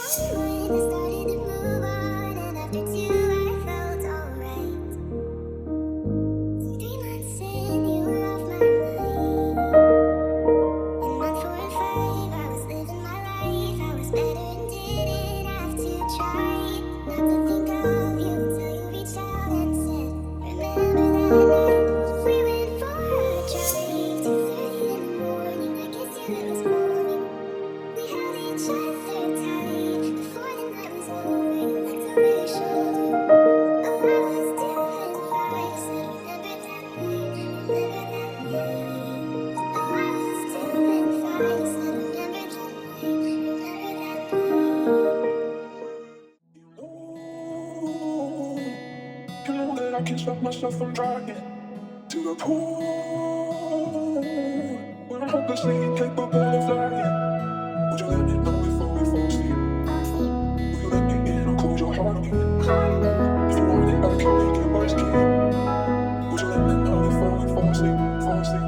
I can't stop myself from driving to the pool where I'm hopelessly incapable of flying. Would you let me know before we fall asleep? Will you let me in or close your heart on me? If you want it, I can make it worse, kid. Would you let me know before we fall asleep? Fall asleep.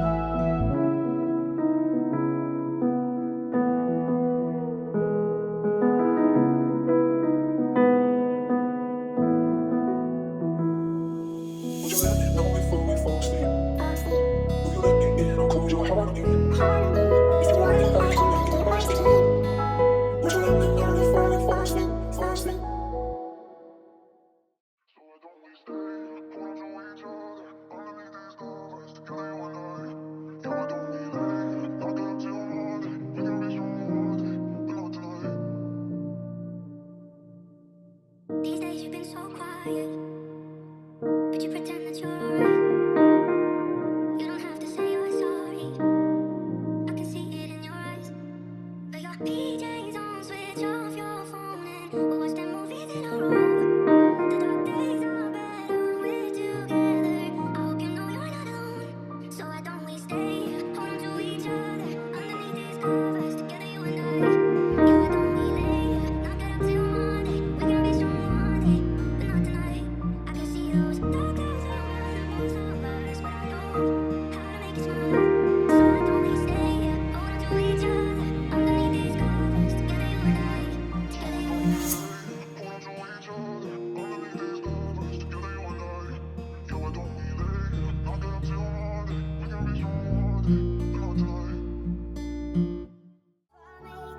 Would you let me know before we fall asleep? Will you let me in or close your heart on me? If you want it, I can make it worse, kid. Would you let me know before we fall asleep? Fall asleep. These days you've been so quiet, but you pretend that you're alright. You don't have to say you're sorry, I can see it in your eyes. But your PJs on, switch off your phone and we'll watch that movie in a row. The dark days are better when we're together. I hope you know you're not alone. So why don't we stay, hold on to each other underneath these covers, together you and I. Yeah, why don't we lay, knock it up till Monday. We can be strong one day, but not tonight. I can see those dark clouds around most of us, but I know how to make you smile. So why don't we stay, hold on to each other underneath these covers, together you and I. Together you and I.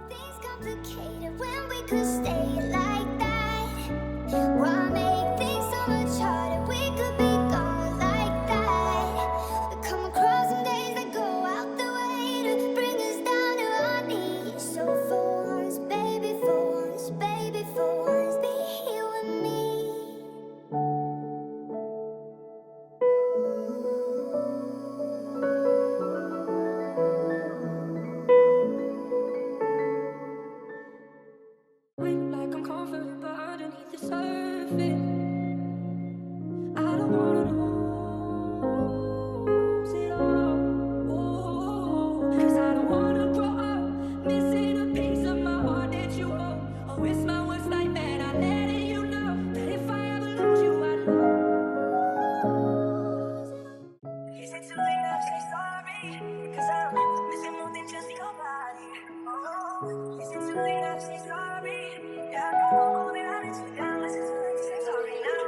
Things complicated when we could stay like that. Why make things so much harder? We could be gone like that. We come across some days that go out the way to bring us down to our knees. So for once, baby, for once, be here with me. Like I'm confident, but underneath the surface, I don't wanna lose it all. Ooh, 'cause I don't wanna grow up missing a piece of my heart that you hold. Oh, it's my worst nightmare. I letting you know that if I ever lose you, I lose it all. Is it too late to say sorry? 'Cause I'm missing more than just your body. Oh, is it too late to say sorry? Yeah, I know that I let you down. Is it too late to say sorry now?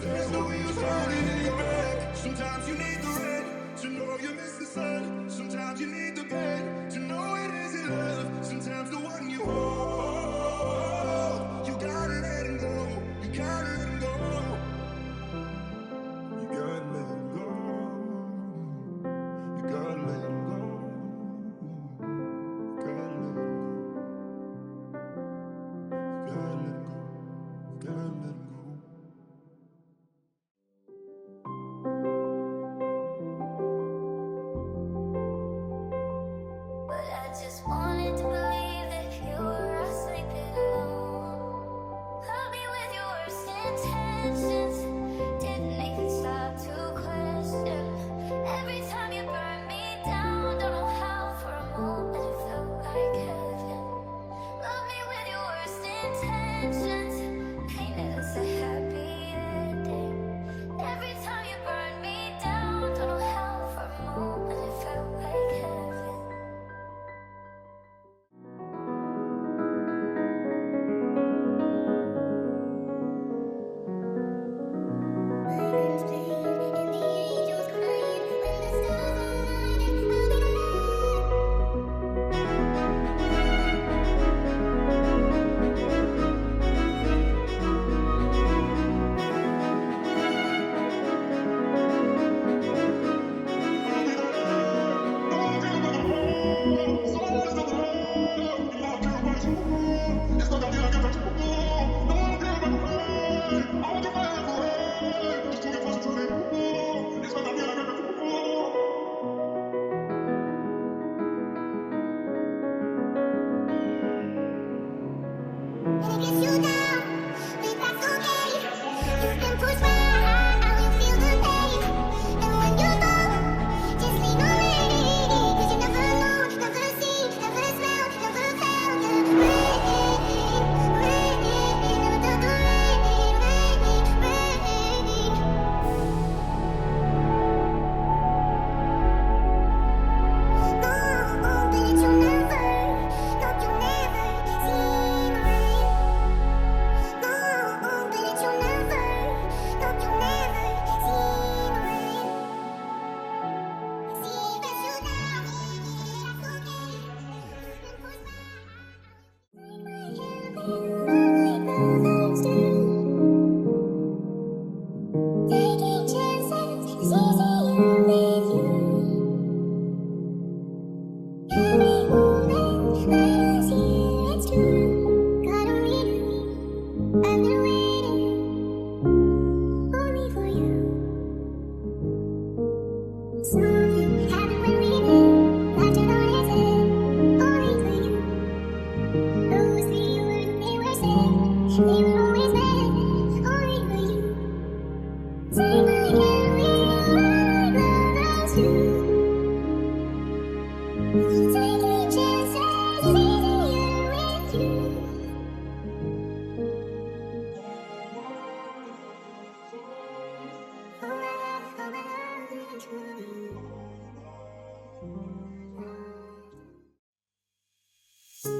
There's no use holding it back. Sometimes you need the rain to know you miss the sun. Sometimes you need the pain to know it isn't love. Sometimes the one you hold, you gotta let him go. You gotta let him go. You gotta let him go.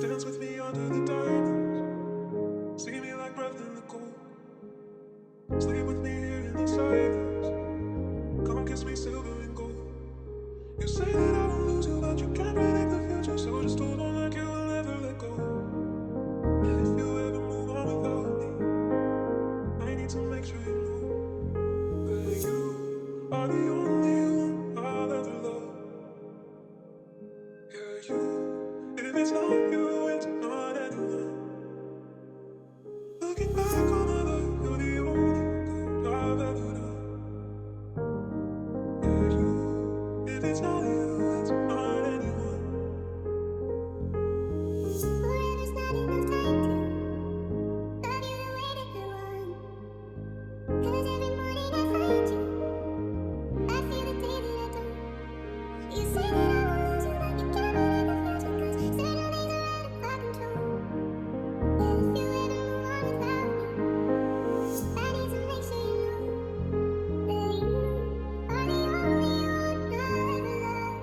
Dance with me under the diamonds. See me like breath in the cold. Sleep with me here in the silence. Come kiss me silver and gold. You say that I won't lose you, but you can't predict the future. So just hold on like you will never let go. And if you ever move on without me, I need to make sure you know that you are the only one I'll ever love. Yeah, you. If it's not you, it's not anyone. Looking back on my life, you're the only good I've ever done. Yeah, you. If it's not you, it's not anyone. Forever's not enough time to love you the way that you want. 'Cause every morning I find you, I feel the day that I don't. You say that I won't lose you, but you can't predict the future. 'Cause certain things are out of my control. And if you ever move on without me, I need to make sure you know that you are the only one I'll ever love.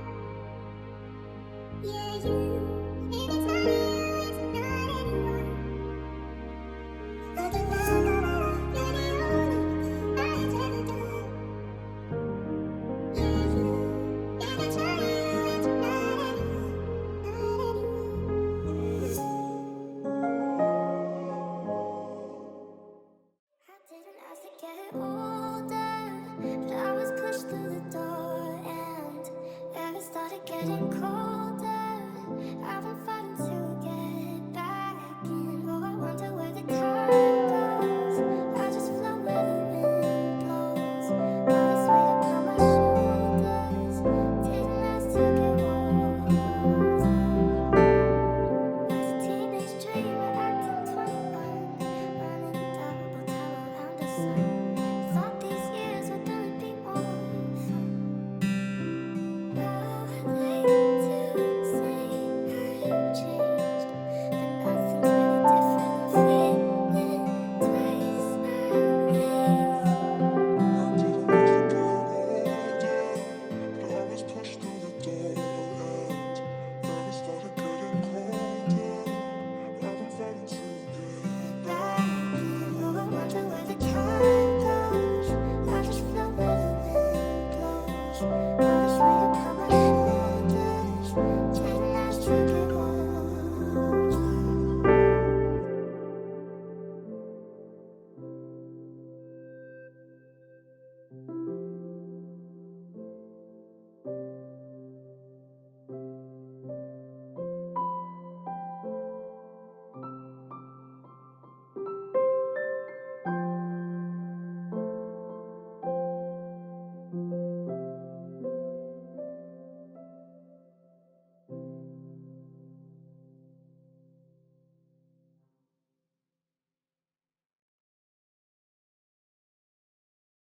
Yeah, you. If it's not you, it's not anyone. Looking back on my life, you're the only thing I've ever done. Yeah, you. If it's not you, it's not anyone. I didn't ask to get older, but I was pushed through the door, and then it started getting